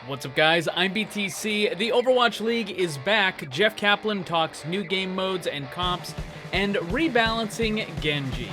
What's up, guys? I'm BTC. The Overwatch League is back. Jeff Kaplan talks new game modes and comps and rebalancing Genji.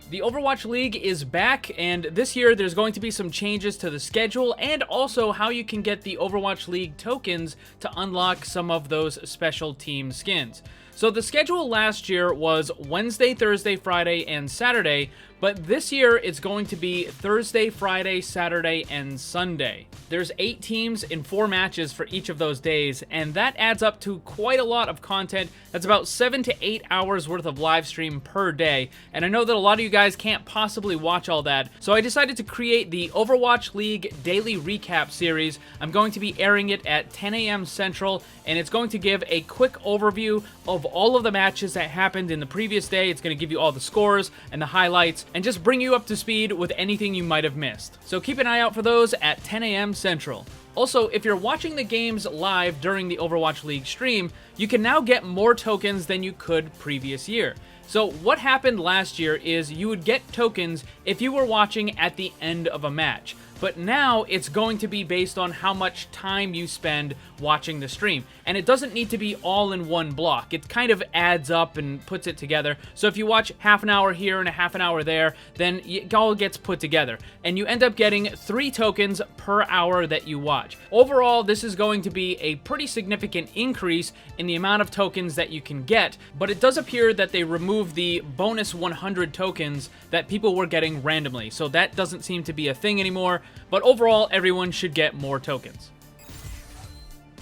The Overwatch League is back, and this year there's going to be some changes to the schedule and also how you can get the Overwatch League tokens to unlock some of those special team skins. So the schedule last year was Wednesday, Thursday, Friday, and Saturday, but this year it's going to be Thursday, Friday, Saturday, and Sunday. There's 8 teams in 4 matches for each of those days, and that adds up to quite a lot of content. That's about 7 to 8 hours worth of live stream per day, and I know that a lot of you guys can't possibly watch all that, so I decided to create the Overwatch League Daily Recap series. I'm going to be airing it at 10 a.m. Central, and it's going to give a quick overview of all of the matches that happened in the previous day. It's going to give you all the scores and the highlights, and just bring you up to speed with anything you might have missed. So keep an eye out for those at 10 a.m. Central. Also, if you're watching the games live during the Overwatch League stream, you can now get more tokens than you could previous year. So what happened last year is you would get tokens if you were watching at the end of a match. But now it's going to be based on how much time you spend watching the stream. And it doesn't need to be all in one block. It kind of adds up and puts it together. So if you watch half an hour here and a half an hour there, then it all gets put together. And you end up getting 3 tokens per hour that you watch. Overall, this is going to be a pretty significant increase in the amount of tokens that you can get. But it does appear that they removed the bonus 100 tokens that people were getting randomly. So that doesn't seem to be a thing anymore. But overall, everyone should get more tokens.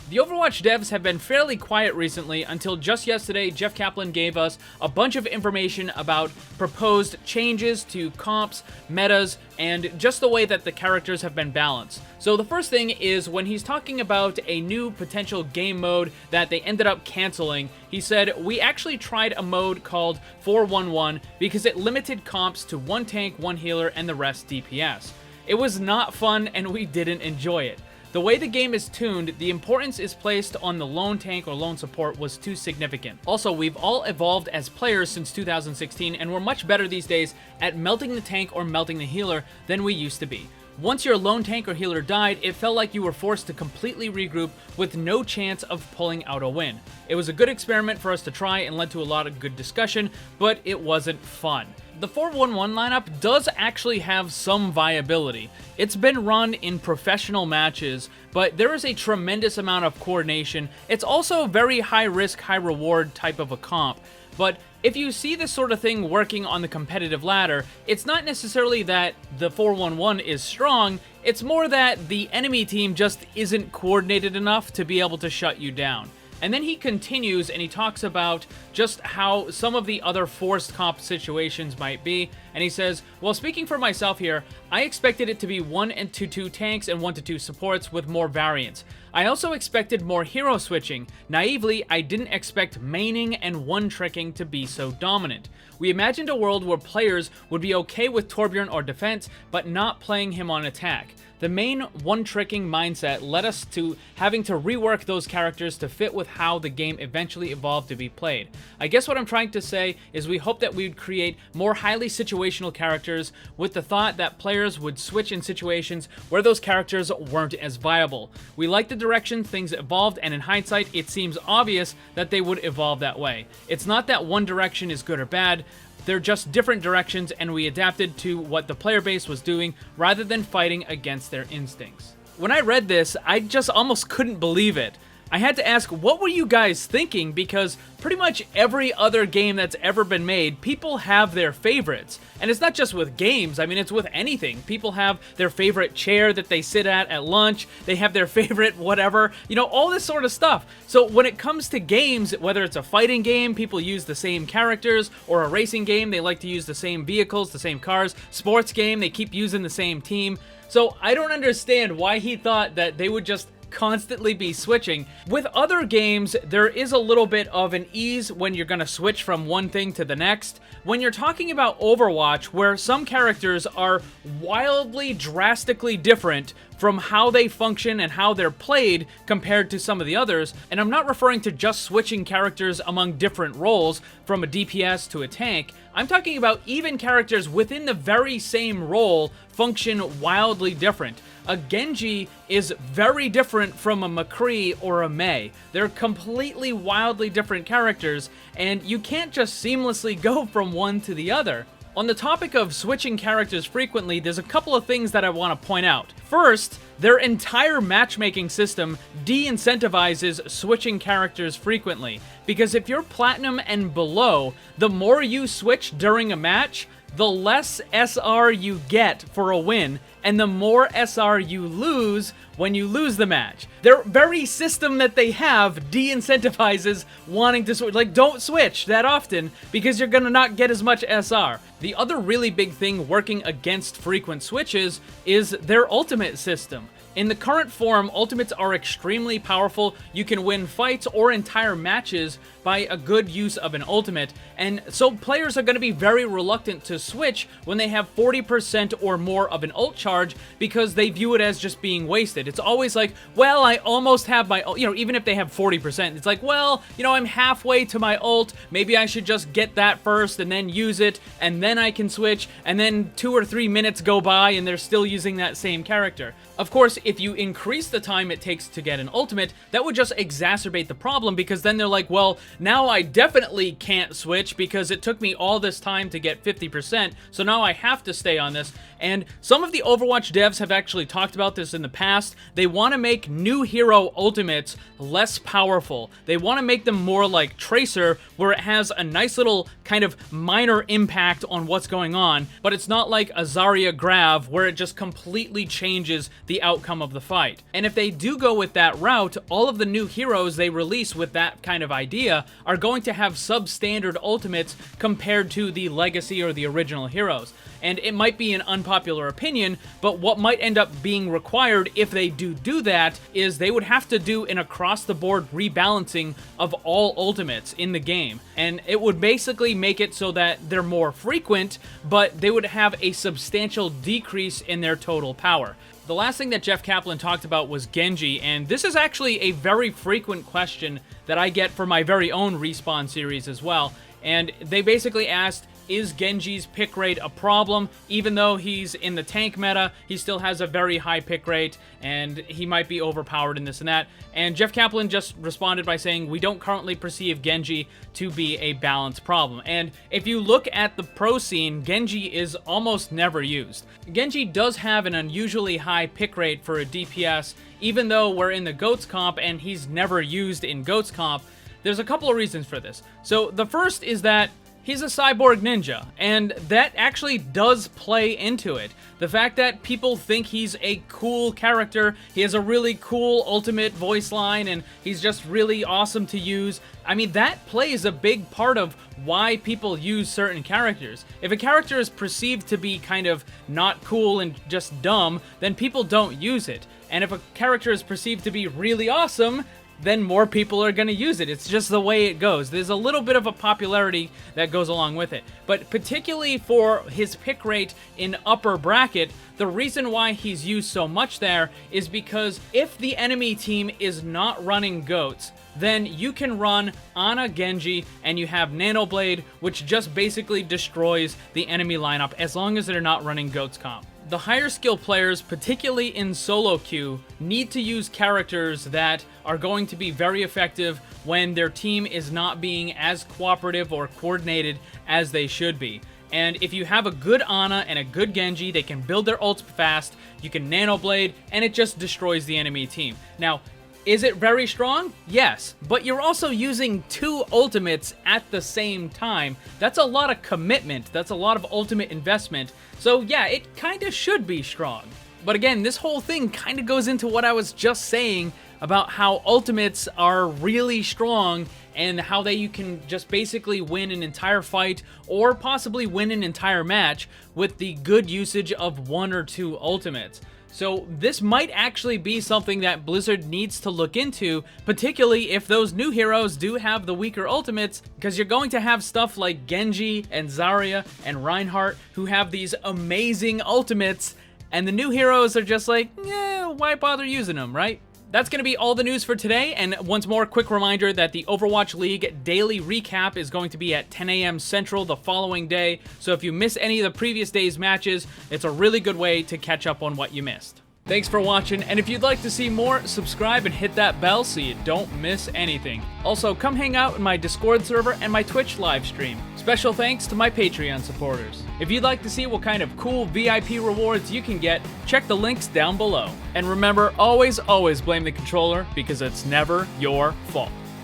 The Overwatch devs have been fairly quiet recently until just yesterday. Jeff Kaplan gave us a bunch of information about proposed changes to comps, metas, and just the way that the characters have been balanced. So the first thing is when he's talking about a new potential game mode that they ended up canceling, he said, "We actually tried a mode called 4-1-1 because it limited comps to 1 tank, 1 healer, and the rest DPS. It was not fun and we didn't enjoy it. The way the game is tuned, the importance is placed on the lone tank or lone support was too significant. Also, we've all evolved as players since 2016 and we're much better these days at melting the tank or melting the healer than we used to be. Once your lone tank or healer died, it felt like you were forced to completely regroup with no chance of pulling out a win. It was a good experiment for us to try and led to a lot of good discussion, but it wasn't fun." The 4-1-1 lineup does actually have some viability. It's been run in professional matches, but there is a tremendous amount of coordination. It's also a very high risk, high reward type of a comp. But if you see this sort of thing working on the competitive ladder, it's not necessarily that the 4-1-1 is strong, it's more that the enemy team just isn't coordinated enough to be able to shut you down. And then he continues and he talks about just how some of the other forced comp situations might be. And he says, "Well, speaking for myself here, I expected it to be 1 and 2 tanks and 1 to 2 supports with more variance. I also expected more hero switching. Naively, I didn't expect maining and one-tricking to be so dominant. We imagined a world where players would be okay with Torbjorn or defense, but not playing him on attack. The main one-tricking mindset led us to having to rework those characters to fit with how the game eventually evolved to be played. I guess what I'm trying to say is we hope that we would create more highly situational characters with the thought that players would switch in situations where those characters weren't as viable. We like the direction things evolved, and in hindsight, it seems obvious that they would evolve that way. It's not that one direction is good or bad. They're just different directions, and we adapted to what the player base was doing rather than fighting against their instincts." When I read this, I just almost couldn't believe it. I had to ask, what were you guys thinking? Because pretty much every other game that's ever been made, people have their favorites. And it's not just with games, I mean, it's with anything. People have their favorite chair that they sit at lunch, they have their favorite whatever, you know, all this sort of stuff. So when it comes to games, whether it's a fighting game, people use the same characters, or a racing game, they like to use the same vehicles, the same cars, sports game, they keep using the same team. So I don't understand why he thought that they would just constantly be switching. With other games, there is a little bit of an ease when you're going to switch from one thing to the next. When you're talking about Overwatch, where some characters are wildly, drastically different from how they function and how they're played compared to some of the others. And I'm not referring to just switching characters among different roles from a DPS to a tank. I'm talking about even characters within the very same role function wildly different. A Genji is very different from a McCree or a Mei. They're completely wildly different characters, and you can't just seamlessly go from one to the other. On the topic of switching characters frequently, there's a couple of things that I want to point out. First, their entire matchmaking system de-incentivizes switching characters frequently, because if you're Platinum and below, the more you switch during a match, the less SR you get for a win, and the more SR you lose when you lose the match. Their very system that they have de-incentivizes wanting to switch. Like, don't switch that often because you're gonna not get as much SR. The other really big thing working against frequent switches is their ultimate system. In the current form, ultimates are extremely powerful. You can win fights or entire matches by a good use of an ultimate, and so players are going to be very reluctant to switch when they have 40% or more of an ult charge because they view it as just being wasted. It's always like, well, I almost have my ult, even if they have 40%, it's like, well, I'm halfway to my ult, maybe I should just get that first and then use it, and then I can switch, and then 2 or 3 minutes go by and they're still using that same character. Of course, if you increase the time it takes to get an ultimate, that would just exacerbate the problem, because then they're like, well, now I definitely can't switch because it took me all this time to get 50%, so now I have to stay on this. And some of the Overwatch devs have actually talked about this in the past. They want to make new hero ultimates less powerful. They want to make them more like Tracer, where it has a nice little kind of minor impact on what's going on, but it's not like a Zarya Grav, where it just completely changes the outcome of the fight. And if they do go with that route, all of the new heroes they release with that kind of idea are going to have substandard ultimates compared to the legacy or the original heroes. And it might be an unpopular opinion, but what might end up being required if they do that is they would have to do an across-the-board rebalancing of all ultimates in the game. And it would basically make it so that they're more frequent, but they would have a substantial decrease in their total power. The last thing that Jeff Kaplan talked about was Genji, and this is actually a very frequent question that I get for my very own Respawn series as well. And they basically asked, is Genji's pick rate a problem? Even though he's in the tank meta, he still has a very high pick rate, and he might be overpowered in this and that. And Jeff Kaplan just responded by saying, we don't currently perceive Genji to be a balance problem. And if you look at the pro scene, Genji is almost never used. Genji does have an unusually high pick rate for a DPS, even though we're in the GOATS comp and he's never used in GOATS comp. There's a couple of reasons for this. So the first is that he's a cyborg ninja, and that actually does play into it. The fact that people think he's a cool character, he has a really cool ultimate voice line, and he's just really awesome to use. I mean, that plays a big part of why people use certain characters. If a character is perceived to be kind of not cool and just dumb, then people don't use it. And if a character is perceived to be really awesome, then more people are going to use it. It's just the way it goes. There's a little bit of a popularity that goes along with it. But particularly for his pick rate in upper bracket, the reason why he's used so much there is because if the enemy team is not running GOATs, then you can run Ana Genji and you have Nanoblade, which just basically destroys the enemy lineup as long as they're not running GOATs comp. The higher skill players, particularly in solo queue, need to use characters that are going to be very effective when their team is not being as cooperative or coordinated as they should be. And if you have a good Ana and a good Genji, they can build their ults fast, you can Nanoblade, and it just destroys the enemy team. Now, is it very strong? Yes, but you're also using 2 ultimates at the same time. That's a lot of commitment. That's a lot of ultimate investment. So yeah, it kind of should be strong. But again, this whole thing kind of goes into what I was just saying about how ultimates are really strong and how you can just basically win an entire fight or possibly win an entire match with the good usage of 1 or 2 ultimates. So this might actually be something that Blizzard needs to look into, particularly if those new heroes do have the weaker ultimates, because you're going to have stuff like Genji and Zarya and Reinhardt who have these amazing ultimates, and the new heroes are just like, yeah, why bother using them, right? That's going to be all the news for today, and once more, quick reminder that the Overwatch League daily recap is going to be at 10 a.m. Central the following day, so if you miss any of the previous day's matches, it's a really good way to catch up on what you missed. Thanks for watching, and if you'd like to see more, subscribe and hit that bell so you don't miss anything. Also, come hang out in my Discord server and my Twitch live stream. Special thanks to my Patreon supporters. If you'd like to see what kind of cool VIP rewards you can get, check the links down below. And remember, always blame the controller, because it's never your fault.